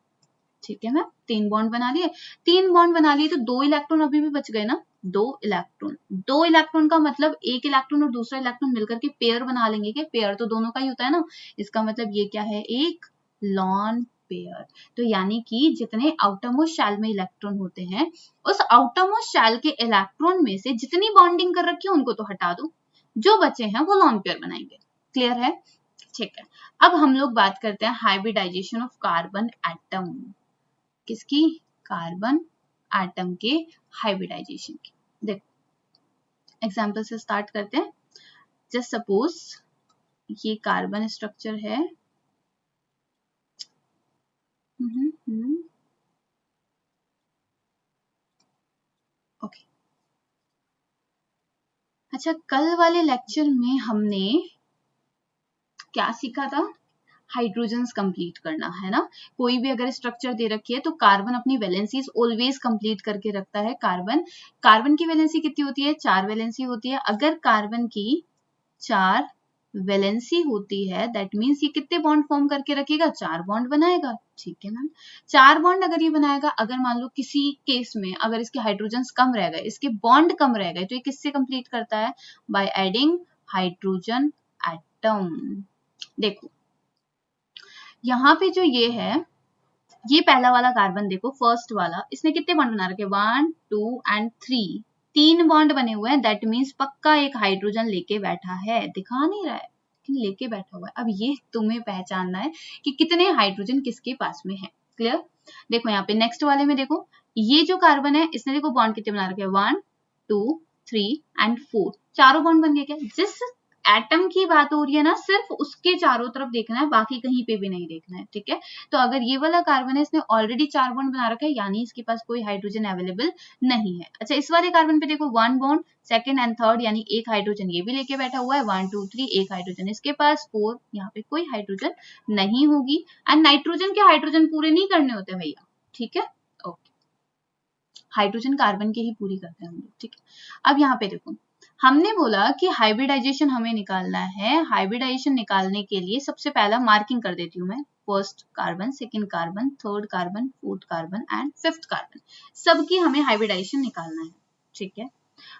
ठीक है मैम, 3 बॉन्ड बना लिए, 3 बॉन्ड बना लिए तो 2 इलेक्ट्रॉन अभी भी बच गए ना, 2 इलेक्ट्रॉन। 2 इलेक्ट्रॉन का मतलब एक इलेक्ट्रॉन और दूसरा इलेक्ट्रॉन मिलकर के पेयर बना लेंगे, क्या पेयर तो दोनों का ही होता है ना, इसका मतलब ये क्या है, एक लॉन पेयर। तो यानी कि जितने आउटरमोस्ट शेल में इलेक्ट्रॉन होते हैं, उस आउटरमोस्ट शेल के इलेक्ट्रॉन में से जितनी बॉन्डिंग कर रखी है उनको तो हटा दो, जो बचे हैं वो लॉन पेयर बनाएंगे। क्लियर है? ठीक है, अब हम लोग बात करते हैं हाइब्रिडाइजेशन ऑफ कार्बन एटम। किसकी? कार्बन एटम के हाइब्रिडाइजेशन की। देखो एग्जांपल से स्टार्ट करते हैं। जस्ट सपोज ये कार्बन स्ट्रक्चर है, ओके। अच्छा, कल वाले लेक्चर में हमने क्या सीखा था, हाइड्रोजन्स कंप्लीट करना है ना। कोई भी अगर स्ट्रक्चर दे रखी है तो कार्बन अपनी वैलेंसीज ऑलवेज कंप्लीट करके रखता है। कार्बन की वैलेंसी कितनी होती है, 4 वैलेंसी होती है। अगर कार्बन की 4 वैलेंसी होती है, दैट मीन्स ये कितने बॉन्ड फॉर्म करके रखेगा, 4 बॉन्ड बनाएगा। ठीक है मैम, 4 बॉन्ड अगर ये बनाएगा, अगर मान लो किसी केस में अगर इसके हाइड्रोजन्स कम रह गए, इसके बॉन्ड कम रह गए, तो ये किससे कंप्लीट करता है, बाय एडिंग हाइड्रोजन एटम। देखो यहाँ पे जो ये है, ये पहला वाला कार्बन देखो, फर्स्ट वाला, इसने कितने बॉन्ड बना रखे, 1 2 एंड 3, 3 बॉन्ड बने हुए हैं। दैट मीन्स पक्का एक हाइड्रोजन लेके बैठा है, दिखा नहीं रहा है लेकिन लेके बैठा हुआ है। अब ये तुम्हें पहचानना है कि कितने हाइड्रोजन किसके पास में है। क्लियर? देखो यहाँ पे नेक्स्ट वाले में देखो, ये जो कार्बन है इसने देखो बॉन्ड कितने बना रखे, 1 2 3 एंड 4, चारों बॉन्ड बन गए क्या? जिस एटम की बात हो रही है ना, सिर्फ उसके चारों तरफ देखना है, बाकी कहीं पे भी नहीं देखना है। ठीक है, तो अगर ये वाला कार्बन है, इसने ऑलरेडी 4 बॉन्ड बना रखा है, यानी इसके पास कोई हाइड्रोजन अवेलेबल नहीं है। अच्छा, इस वाले कार्बन पे देखो 1 बॉन्ड, सेकंड एंड थर्ड, यानी एक हाइड्रोजन ये भी लेके बैठा हुआ है, 1 2 3, एक हाइड्रोजन इसके पास, 4, यहाँ पे कोई हाइड्रोजन नहीं होगी। एंड नाइट्रोजन के हाइड्रोजन पूरे नहीं करने होते भैया, ठीक है, ओके, हाइड्रोजन कार्बन के ही पूरी करते हैं हम लोग। ठीक है, अब यहाँ पे देखो, हमने बोला कि हाइब्रिडाइजेशन हमें निकालना है। हाइब्रिडाइजेशन निकालने के लिए सबसे पहला मार्किंग कर देती हूँ मैं, first carbon, second carbon, third carbon, fourth carbon and fifth carbon, सबकी हमें हाइब्रिडाइजेशन निकालना है। ठीक है,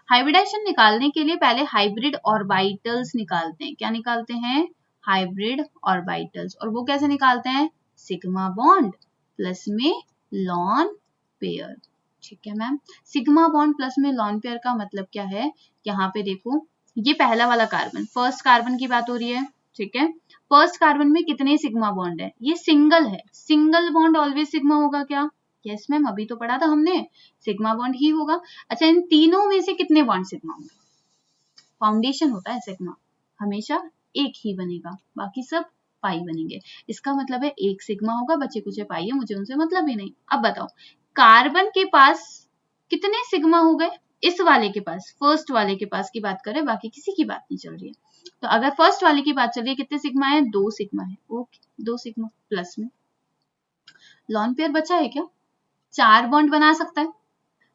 हाइब्रिडाइजेशन निकालने के लिए पहले हाइब्रिड ऑर्बिटल्स निकालते हैं। क्या निकालते हैं? Hybrid orbitals. और वो कैसे निकालते हैं? सिग्मा बॉन्ड प्लस में लॉन पेयर। ठीक है मैम, सिग्मा बॉन्ड प्लस में लॉन पेयर का मतलब क्या है? यहाँ पे देखो, ये पहला वाला कार्बन, फर्स्ट कार्बन की बात हो रही है। ठीक है, फर्स्ट कार्बन में कितने सिग्मा बॉन्ड है? ये सिंगल है, सिंगल बॉन्ड ऑलवेज सिग्मा होगा क्या? यस मैम, अभी तो पढ़ा था हमने, सिग्मा बॉन्ड ही होगा। अच्छा, इन तीनों में से कितने बॉन्ड सिग्मा होंगे? फाउंडेशन होता है सिग्मा, हमेशा एक ही बनेगा, बाकी सब पाई बनेंगे। इसका मतलब है एक सिग्मा होगा, बचे कुछ पाई है, मुझे उनसे मतलब ही नहीं। अब बताओ, कार्बन के पास कितने सिग्मा हो गए? इस वाले के पास, फर्स्ट वाले के पास की बात करें, बाकी किसी की बात नहीं चल रही है। तो अगर फर्स्ट वाले की बात चल रही है, कितने सिग्मा है? 2 सिग्मा है। ओके, 2 सिग्मा प्लस में लॉन पेयर बचा है क्या? 4 बॉन्ड बना सकता है,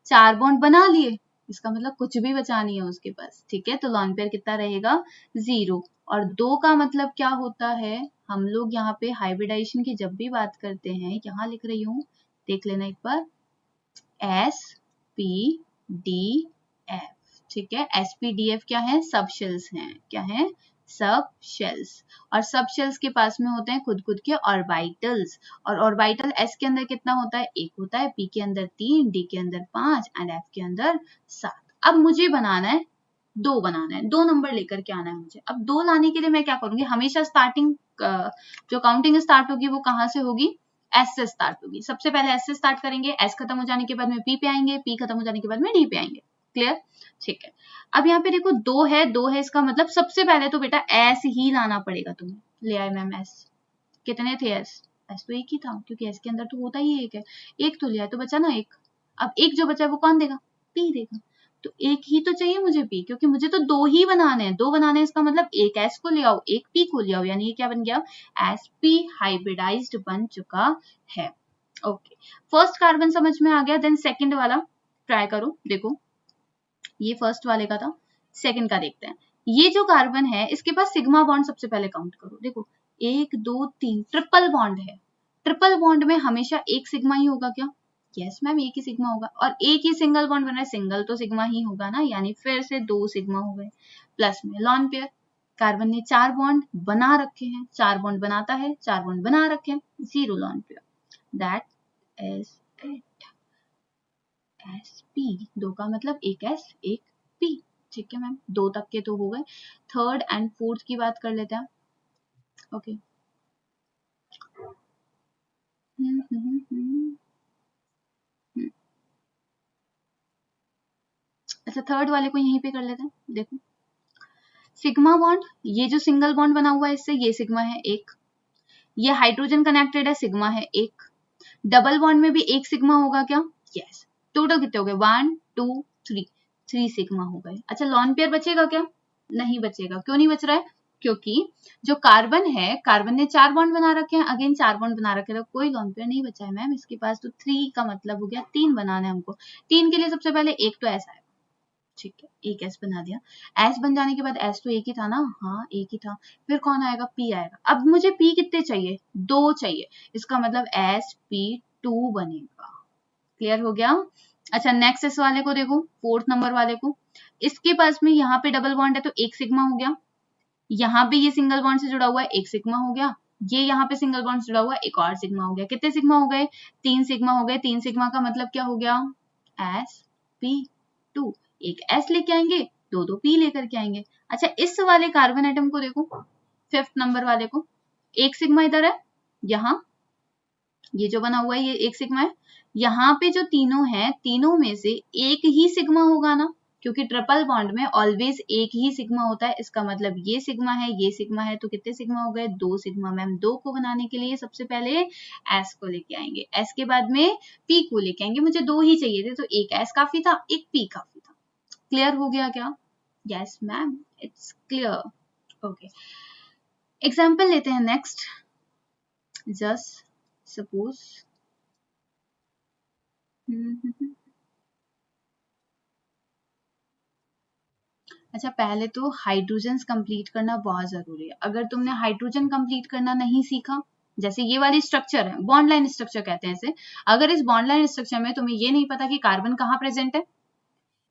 4 बॉन्ड बना लिए, इसका मतलब कुछ भी बचा नहीं है उसके पास। ठीक है, तो लॉन पेयर कितना रहेगा? 0। और 2 का मतलब क्या होता है? हम लोग यहाँ पे हाइब्रिडाइजेशन की जब भी बात करते हैं, यहाँ लिख रही हूँ, देख लेना एक बार, SPDF। ठीक है, SPDF क्या है? सब शेल्स हैं। क्या है? सब शेल्स। और सब शेल्स के पास में होते हैं खुद खुद के ऑर्बिटल्स। और ऑर्बिटल S के अंदर कितना होता है? 1 होता है, P के अंदर 3, D के अंदर 5 एंड F के अंदर 7। अब मुझे बनाना है 2, बनाना है 2 नंबर लेकर के आना है मुझे। अब 2 लाने के लिए मैं क्या करूंगी? हमेशा स्टार्टिंग जो काउंटिंग स्टार्ट होगी वो कहाँ से होगी? S से स्टार्ट होगी। सबसे पहले S से स्टार्ट करेंगे, S खत्म हो जाने के बाद में P पे आएंगे, P खत्म हो जाने के बाद में D पे आएंगे। क्लियर? ठीक है, अब यहाँ पे देखो 2 है, 2 है, इसका मतलब सबसे पहले तो बेटा S ही लाना पड़ेगा तुम्हें। ले आए मैम S, कितने थे S? S तो एक ही था, क्योंकि S के अंदर तो होता ही एक है, एक तो लिया तो बचा ना एक। अब एक जो बचा है वो कौन देगा? P देगा। तो एक ही तो चाहिए मुझे P, क्योंकि मुझे तो 2 ही बनाने हैं, 2 बनाने हैं, इसका मतलब एक S को ले आओ, एक P को ले आओ, यानी ये क्या बन गया? SP हाइब्रिडाइज्ड बन चुका है। ओके, फर्स्ट कार्बन समझ में आ गया। देन सेकंड वाला ट्राई करो, देखो ये फर्स्ट वाले का था, सेकंड का देखते हैं। ये जो कार्बन है इसके पास सिग्मा बॉन्ड सबसे पहले काउंट करो, देखो 1 2 3, ट्रिपल बॉन्ड है। ट्रिपल बॉन्ड में हमेशा एक सिग्मा ही होगा क्या? यस मैम, एक ही सिग्मा होगा। और एक ही सिंगल बॉन्ड बन रहा है, सिंगल तो सिग्मा ही होगा ना, यानी फिर से 2 सिग्मा हो गए। प्लस में लॉन पेयर, कार्बन ने 4 बॉन्ड बना रखे हैं, 4 बॉन्ड बनाता है, 4 बॉन्ड बना रखे हैं, 0 lone pair. That is it. SP, 2 का मतलब एक S एक P। ठीक है मैम, 2 तक के तो हो गए। थर्ड एंड फोर्थ की बात कर लेते हैं। ओके, अच्छा, थर्ड वाले को यहीं पे कर लेते हैं। देखो सिग्मा बॉन्ड, ये जो सिंगल बॉन्ड बना हुआ है इससे, ये सिग्मा है एक, ये हाइड्रोजन कनेक्टेड है, सिग्मा है एक। डबल बॉन्ड में भी एक सिग्मा होगा क्या? यस। टोटल कितने हो गए? 1 2 3, 3 सिग्मा हो गए। अच्छा, लॉन पेयर बचेगा क्या? नहीं बचेगा। क्यों नहीं बच रहा है? क्योंकि जो कार्बन है, कार्बन ने 4 बॉन्ड बना रखे हैं, अगेन 4 बॉन्ड बना रखे हैं, तो कोई लॉन पेयर नहीं बचा है मैम इसके पास। तो 3 का मतलब हो गया 3 बनाना है हमको। 3 के लिए सबसे पहले एक तो S आएगा। ठीक है, एक S बना दिया। S बन जाने के बाद S तो एक ही था ना, हाँ एक ही था, फिर कौन आएगा? P आएगा। अब मुझे P कितने चाहिए? 2 चाहिए, इसका मतलब SP2 बनेगा। क्लियर हो गया? अच्छा, नेक्स्ट इस वाले को देखो, फोर्थ नंबर वाले को, इसके पास में यहाँ पे डबल बॉन्ड है तो एक सिग्मा हो गया, यहाँ पे ये सिंगल बॉन्ड से जुड़ा हुआ है, एक सिग्मा हो गया। ये यहाँ पे सिंगल बॉन्ड जुड़ा हुआ, एक और सिग्मा हो गया। कितने सिग्मा हो गए? 3 सिग्मा हो गए। 3 सिग्मा का मतलब क्या हो गया? sp2। एक s लेके आएंगे, दो p लेकर के आएंगे। अच्छा, इस वाले कार्बन एटम को देखो, 5th नंबर वाले को, एक सिग्मा इधर है, यहाँ ये जो बना हुआ है ये एक सिग्मा है। यहाँ पे जो तीनों हैं, तीनों में से एक ही सिग्मा होगा ना, क्योंकि ट्रिपल बॉन्ड में ऑलवेज एक ही सिग्मा होता है। इसका मतलब ये सिग्मा है, ये सिग्मा है, तो कितने सिग्मा हो गए? 2 सिग्मा। मैम 2 को बनाने के लिए सबसे पहले एस को लेके आएंगे, एस के बाद में पी को लेके आएंगे। मुझे 2 ही चाहिए थे, तो एक एस काफी था, एक पी काफी था। क्लियर हो गया क्या? Yes ma'am, it's clear. Okay, example लेते हैं नेक्स्ट। जस्ट सपोज अच्छा, पहले तो हाइड्रोजन्स कंप्लीट करना बहुत जरूरी है। अगर तुमने हाइड्रोजन कंप्लीट करना नहीं सीखा, जैसे ये वाली स्ट्रक्चर है, बॉन्ड लाइन स्ट्रक्चर कहते हैं इसे। अगर इस बॉन्ड लाइन स्ट्रक्चर में तुम्हें ये नहीं पता कि कार्बन कहाँ प्रेजेंट है,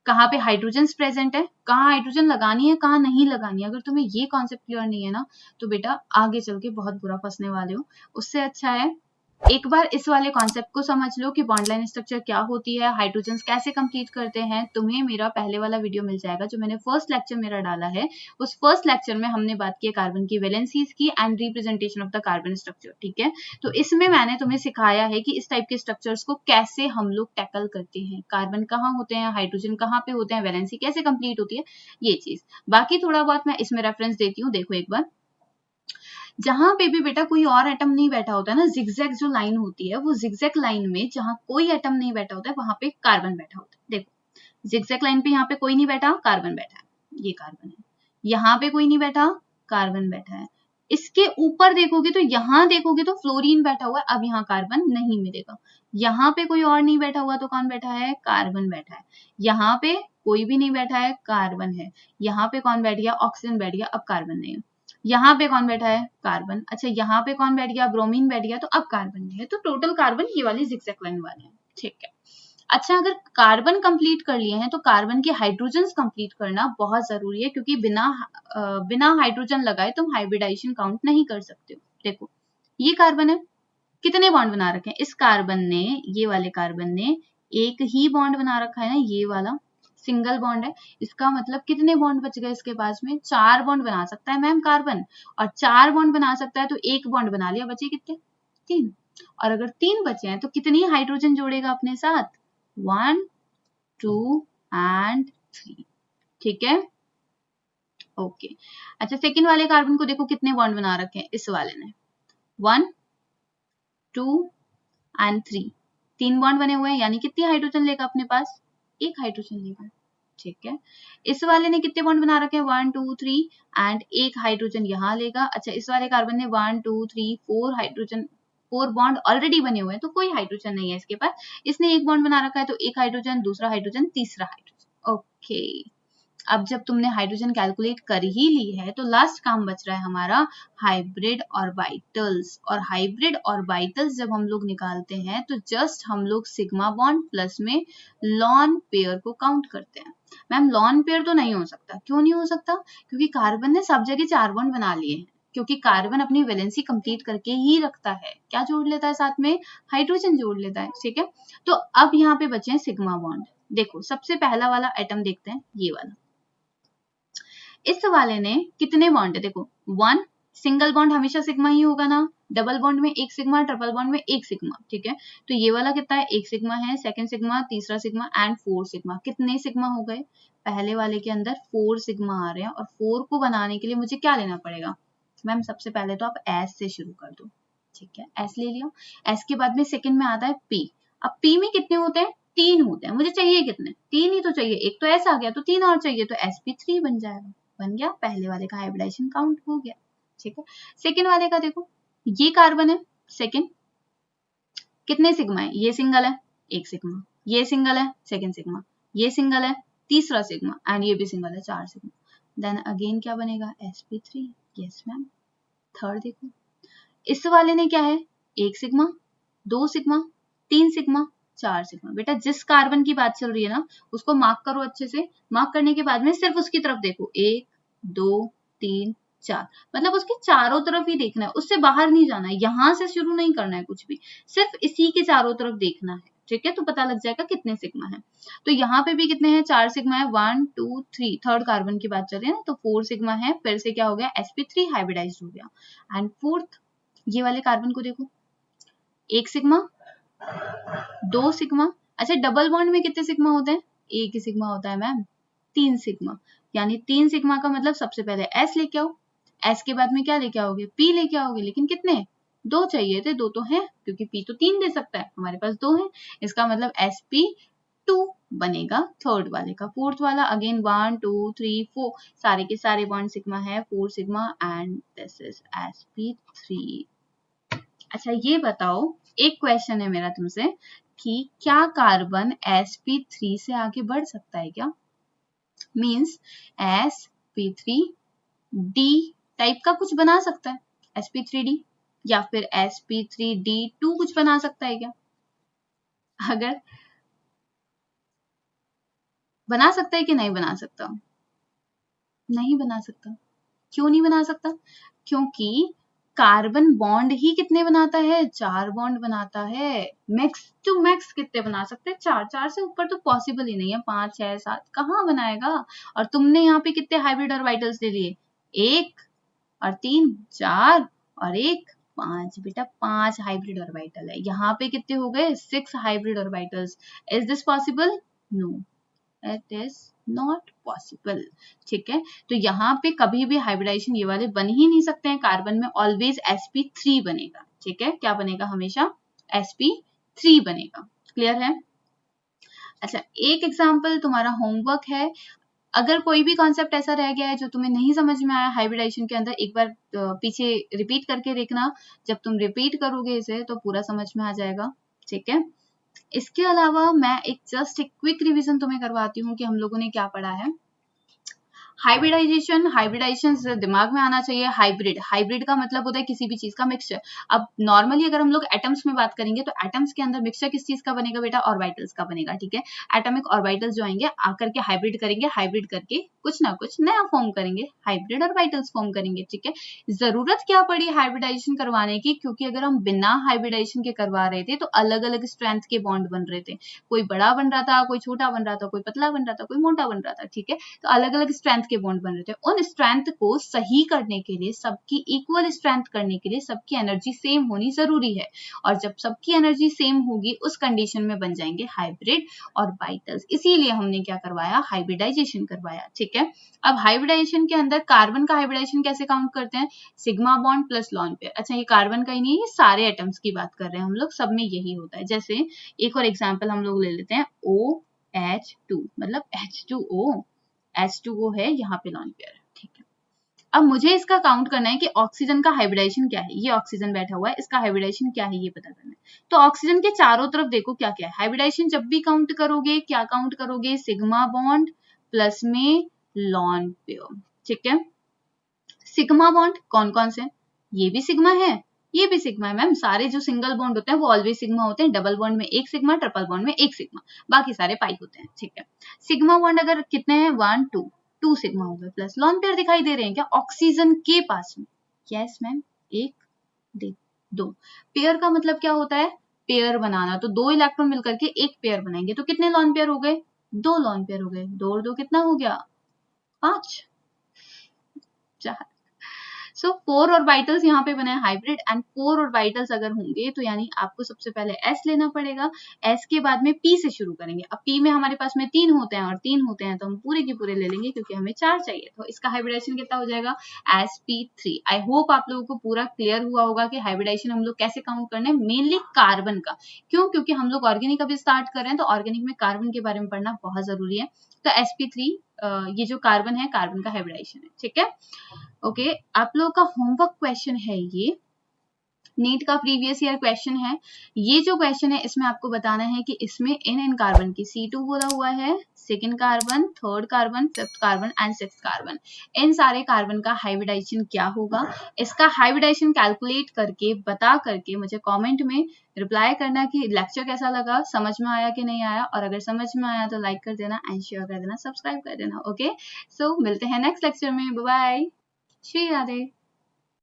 कहाँ पे हाइड्रोजन प्रेजेंट है, कहाँ हाइड्रोजन लगानी है, कहाँ नहीं लगानी है, अगर तुम्हें ये कॉन्सेप्ट क्लियर नहीं है ना, तो बेटा आगे चल के बहुत बुरा फंसने वाले हो। उससे अच्छा है एक बार इस वाले कॉन्सेप्ट को समझ लो कि बॉन्ड लाइन स्ट्रक्चर क्या होती है, हाइड्रोजन कैसे कंप्लीट करते हैं। तुम्हें मेरा पहले वाला वीडियो मिल जाएगा जो मैंने फर्स्ट लेक्चर मेरा डाला है। उस फर्स्ट लेक्चर में हमने बात की कार्बन की वैलेंसीज की and representation of the carbon structure, ठीक है। तो इसमें मैंने तुम्हें सिखाया है कि इस टाइप के स्ट्रक्चर्स को कैसे हम लोग टैकल करते हैं, कार्बन कहाँ होते हैं, हाइड्रोजन कहाँ पे होते हैं, वैलेंसी कैसे कंप्लीट होती है, ये चीज। बाकी थोड़ा बहुत मैं इसमें रेफरेंस देती हूँ, देखो एक बार। जहां पे भी बेटा कोई और एटम नहीं बैठा होता है ना, जिगजैग जो लाइन होती है, वो जिगजैग लाइन में जहां कोई एटम नहीं बैठा होता है वहां पे कार्बन बैठा होता है। देखो जिगजैग लाइन पे यहाँ पे कोई नहीं बैठा, कार्बन बैठा है, ये कार्बन है। यहाँ पे कोई नहीं बैठा, कार्बन बैठा है। इसके ऊपर देखोगे तो यहाँ देखोगे तो फ्लोरीन बैठा हुआ है, अब यहाँ कार्बन नहीं मिलेगा। यहाँ पे कोई और नहीं बैठा हुआ तो कौन बैठा है? कार्बन बैठा है। यहाँ पे कोई भी नहीं बैठा है, कार्बन है। यहाँ पे कौन बैठ गया? ऑक्सीजन बैठ गया, अब कार्बन नहीं है। यहाँ पे कौन बैठा है? कार्बन। अच्छा, यहाँ पे कौन बैठ गया? ब्रोमीन बैठ गया, तो अब कार्बन नहीं है। तो टोटल कार्बन ये वाली जिगजैग लाइन वाले हैं, ठीक है। अच्छा, अगर कार्बन कंप्लीट कर लिए हैं तो कार्बन के हाइड्रोजन्स कंप्लीट करना बहुत जरूरी है, क्योंकि बिना हाइड्रोजन लगाए तुम हाइब्रिडाइजेशन काउंट नहीं कर सकते हो। देखो ये कार्बन है, कितने बॉन्ड बना रखे हैं? इस कार्बन ने, ये वाले कार्बन ने एक ही बॉन्ड बना रखा है ना, ये वाला सिंगल बॉन्ड है। इसका मतलब कितने बॉन्ड बच गए इसके पास में? 4 बॉन्ड बना सकता है मैम कार्बन, और 4 बॉन्ड बना सकता है तो एक बॉन्ड बना लिया, बचे कितने? 3। और अगर 3 बचे हैं तो कितनी हाइड्रोजन जोड़ेगा अपने साथ? 1 2 एंड 3, ठीक है। ओके, अच्छा सेकेंड वाले कार्बन को देखो कितने बॉन्ड बना रखे हैं इस वाले ने? 1 2 एंड 3, 3 बॉन्ड बने हुए हैं, यानी कितनी हाइड्रोजन लेगा अपने पास? एक हाइड्रोजन लेगा, ठीक है। इस वाले ने कितने बॉन्ड बना रखे हैं? 1 2 3 एंड एक हाइड्रोजन यहाँ लेगा। अच्छा, इस वाले कार्बन ने 1 2 3 4 हाइड्रोजन, 4 बॉन्ड ऑलरेडी बने हुए हैं, तो कोई हाइड्रोजन नहीं है इसके पास। इसने एक बॉन्ड बना रखा है, तो एक हाइड्रोजन, दूसरा हाइड्रोजन, तीसरा हाइड्रोजन। ओके, अब जब तुमने हाइड्रोजन कैलकुलेट कर ही ली है तो लास्ट काम बच रहा है हमारा हाइब्रिड ऑर्बिटल्स। और हाइब्रिड ऑर्बिटल्स जब हम लोग निकालते हैं तो जस्ट हम लोग सिग्मा बॉन्ड प्लस में लॉन पेयर को काउंट करते हैं। मैम लॉन पेयर तो नहीं हो सकता, क्यों नहीं हो सकता? क्योंकि कार्बन ने सब जगह 4 बॉन्ड बना लिए हैं, क्योंकि कार्बन अपनी वैलेंसी कंप्लीट करके ही रखता है। क्या जोड़ लेता है साथ में? हाइड्रोजन जोड़ लेता है, ठीक है। तो अब यहाँ पे बचे हैं सिग्मा बॉन्ड। देखो सबसे पहला वाला एटम देखते हैं, ये वाला। इस वाले ने कितने बॉन्ड है? देखो 1, सिंगल बॉन्ड हमेशा सिग्मा ही होगा ना, डबल बॉन्ड में एक सिग्मा, ट्रिपल बॉन्ड में एक सिग्मा, ठीक है। तो ये वाला कितना है? एक सिग्मा है, सेकंड सिग्मा, तीसरा सिग्मा एंड 4 सिग्मा। कितने सिग्मा हो गए? पहले वाले के अंदर 4 सिग्मा आ रहे हैं, और 4 को बनाने के लिए मुझे क्या लेना पड़ेगा? मैम सबसे पहले तो आप एस से शुरू कर दो, ठीक है। एस ले लिया, एस के बाद में सेकंड में आता है पी। अब पी में कितने होते हैं? 3 होते हैं। मुझे चाहिए कितने? 3 ही तो चाहिए, एक तो एस आ गया तो 3 और चाहिए, तो sp3 बन जाएगा। बन गया, पहले वाले का हाइब्रिडाइजेशन काउंट हो गया, ठीक है। सेकेंड वाले का देखो, ये कार्बन है, सेकेंड कितने सिग्मा है? ये सिंगल है, एक सिग्मा, ये सिंगल है, सेकेंड सिग्मा, ये सिंगल है, तीसरा सिग्मा एंड ये भी सिंगल है, 4 सिग्मा। देन अगेन क्या बनेगा? sp3। Yes ma'am. थर्ड देखो, इस वाले ने क्या है? एक सिग्मा, 2 सिग्मा, 3 सिग्मा, 4 सिग्मा। बेटा जिस कार्बन की बात चल रही है ना, उसको मार्क करो अच्छे से। मार्क करने के बाद में सिर्फ उसकी तरफ देखो, 1 2 3 4, मतलब उसके चारों तरफ ही देखना है, उससे बाहर नहीं जाना है, यहां से शुरू नहीं करना है कुछ भी, सिर्फ इसी के चारों तरफ देखना है, ठीक है। तो पता लग जाएगा कितने सिग्मा है। तो यहाँ पे भी कितने हैं, 4 सिग्मा है, 1 2 3, थर्ड कार्बन की बात चल रही है ना, तो 4 सिग्मा है, फिर से क्या हो गया, sp3 हाइब्रिडाइज हो गया। एंड फोर्थ ये वाले कार्बन को देखो, 1 सिग्मा, 2 सिग्मा, अच्छा डबल बॉन्ड में कितने सिग्मा होते हैं, एक ही सिग्मा होता है मैम, 3 सिग्मा, यानी 3 सिग्मा का मतलब सबसे पहले s लेके आओ, s के बाद में क्या लेके आओगे, p लेके आओगे, लेकिन कितने, 2 चाहिए थे, 2 तो हैं, क्योंकि p तो 3 दे सकता है, हमारे पास 2 है, इसका मतलब sp2 बनेगा थर्ड वाले का। फोर्थ वाला अगेन 1 2 3 4, सारे के सारे बॉन्ड सिग्मा है, 4 sigma, and this is sp3। अच्छा ये बताओ, एक क्वेश्चन है मेरा तुमसे कि क्या कार्बन sp3 से आगे बढ़ सकता है क्या, मीन्स sp3d टाइप का कुछ बना सकता है, sp3d या फिर sp3d2 कुछ बना सकता है क्या, अगर बना सकता है कि नहीं बना सकता, नहीं बना सकता, क्यों नहीं बना सकता, क्योंकि कार्बन बॉन्ड ही कितने बनाता है, 4 बॉन्ड बनाता है, मैक्स टू मैक्स कितने बना सकते हैं, 4, 4 से ऊपर तो पॉसिबल ही नहीं है, 5 6 7 कहाँ बनाएगा। और तुमने यहाँ पे कितने हाइब्रिड ऑर्बिटल्स ले लिए, 1 और 3 4 और 1 5, बेटा 5 हाइब्रिड ऑर्बिटल है, यहाँ पे कितने हो गए, 6 hybrid orbitals. Is this possible, no it is not possible, ठीक है। तो यहाँ पे कभी भी हाइब्रिडाइजेशन ये वाले बन ही नहीं सकते हैं, कार्बन में ऑलवेज sp3 बनेगा, ठीक है, क्या बनेगा, हमेशा sp3 बनेगा, क्लियर है। अच्छा एक एग्जाम्पल तुम्हारा होमवर्क है, अगर कोई भी कॉन्सेप्ट ऐसा रह गया है जो तुम्हें नहीं समझ में आया हाइब्रिडाइजेशन के अंदर, एक बार पीछे रिपीट करके देखना, जब तुम रिपीट करोगे इसे तो पूरा समझ में आ जाएगा, ठीक है। इसके अलावा मैं जस्ट एक क्विक रिवीजन तुम्हें करवाती हूँ कि हम लोगों ने क्या पढ़ा है। हाइब्रिडाइजेशन से दिमाग में आना चाहिए, हाइब्रिड, हाइब्रिड का मतलब होता है किसी भी चीज का मिक्सचर। अब नॉर्मली अगर हम लोग एटम्स में बात करेंगे तो एटम्स के अंदर मिक्सचर किस चीज का बनेगा बेटा, ऑर्बिटल्स का बनेगा, ठीक है। एटॉमिक ऑर्बिटल्स जो आएंगे आकर के हाइब्रिड करेंगे, हाइब्रिड करके कुछ ना कुछ नया फॉर्म करेंगे, हाइब्रिड ऑर्बिटल्स फॉर्म करेंगे, ठीक है। जरूरत क्या पड़ी हाइब्रिडाइजेशन करवाने की, क्योंकि अगर हम बिना हाइब्रिडाइजेशन के करवा रहे थे तो अलग अलग स्ट्रेंथ के बॉन्ड बन रहे थे, कोई बड़ा बन रहा था, कोई छोटा बन रहा था, कोई पतला बन रहा था, कोई मोटा बन रहा था, ठीक है। तो अलग अलग स्ट्रेंथ के बॉन्ड बन रहे थे, उन स्ट्रेंथ को सही करने के लिए, सबकी इक्वल स्ट्रेंथ करने के लिए सबकी एनर्जी सेम होनी जरूरी है, और जब सबकी एनर्जी सेम होगी उस कंडीशन में बन जाएंगे हाइब्रिड ऑर्बिटल्स, इसीलिए हमने क्या करवाया, हाइब्रिडाइजेशन करवाया, ठीक है। अब हाइब्रिडाइजेशन के अंदर कार्बन का हाइब्रिडाइजेशन कैसे काउंट करते हैं, sigma bond plus lone pair. अच्छा ये कार्बन का ही नहीं है, ये सारे एटम्स की बात कर रहे हैं हम लोग, सब में यही होता है। जैसे एक और एग्जाम्पल हम लोग ले लेते हैं, OH2 मतलब H2O, H2O है, यहाँ पे लॉन पेयर है, ठीक है। अब मुझे इसका काउंट करना है कि ऑक्सीजन का हाइब्रिडाइजेशन क्या है, ये ऑक्सीजन बैठा हुआ है, इसका हाइब्रिडाइजेशन क्या है ये पता करना है। तो ऑक्सीजन के चारों तरफ देखो क्या क्या है, हाइब्रिडाइजेशन जब भी काउंट करोगे क्या काउंट करोगे, सिग्मा बॉन्ड प्लस में लॉन पेयर, ठीक है। सिग्मा बॉन्ड कौन कौन से, ये भी सिग्मा है, ये भी सिग्मा है मैम, सारे जो सिंगल बॉन्ड होते हैं वो ऑलवेज सिग्मा होते हैं, डबल बॉन्ड में एक सिग्मा, ट्रिपल बॉन्ड में एक सिग्मा, बाकी सारे पाई होते हैं, ठीक है। सिग्मा बॉन्ड अगर कितने हैं, 1 2, 2 सिग्मा हो गए, प्लस लॉन पेयर दिखाई दे रहे हैं क्या ऑक्सीजन के पास में, यस मैम, 1 2 पेयर का मतलब क्या होता है, पेयर बनाना, तो 2 इलेक्ट्रॉन मिलकर के एक पेयर बनाएंगे, तो कितने लॉन पेयर हो गए, 2 लॉन पेयर हो गए, 2 और 2 कितना हो गया, 5 4। सो 4 ऑर्बिटल्स यहाँ पे बने हाइब्रिड, एंड 4 ऑर्बिटल्स अगर होंगे तो यानी आपको सबसे पहले S लेना पड़ेगा, S के बाद में P से शुरू करेंगे। अब P में हमारे पास में 3 होते हैं और 3 होते हैं तो हम पूरे के पूरे ले लेंगे क्योंकि हमें 4 चाहिए, तो इसका हाइब्रिडाइजेशन कितना हो जाएगा, sp3। आई होप आप लोगों को पूरा क्लियर हुआ होगा कि हाइब्रिडाइजेशन हम लोग कैसे काउंट करने हैं, मेनली कार्बन का, क्यों, क्योंकि हम लोग ऑर्गेनिक अभी स्टार्ट कर रहे हैं तो ऑर्गेनिक में कार्बन के बारे में पढ़ना बहुत जरूरी है। तो sp3 ये जो कार्बन है, कार्बन का हाइब्रिडाइजेशन है, ठीक है। ओके आप लोगों का होमवर्क क्वेश्चन है, ये नीट का प्रीवियस ईयर क्वेश्चन है। ये जो क्वेश्चन है इसमें आपको बताना है कि इसमें इन कार्बन की C2 बोला हुआ है, second carbon, third carbon, fifth carbon and sixth carbon, इन सारे कार्बन का हाइब्रिडाइजेशन क्या होगा, इसका हाइब्रिडाइजेशन कैलकुलेट करके बता करके मुझे कमेंट में रिप्लाई करना कि लेक्चर कैसा लगा, समझ में आया कि नहीं आया, और अगर समझ में आया तो लाइक कर देना एंड शेयर कर देना, सब्सक्राइब कर देना। ओके सो मिलते हैं नेक्स्ट लेक्चर में, बाय बाय। श्री राधे।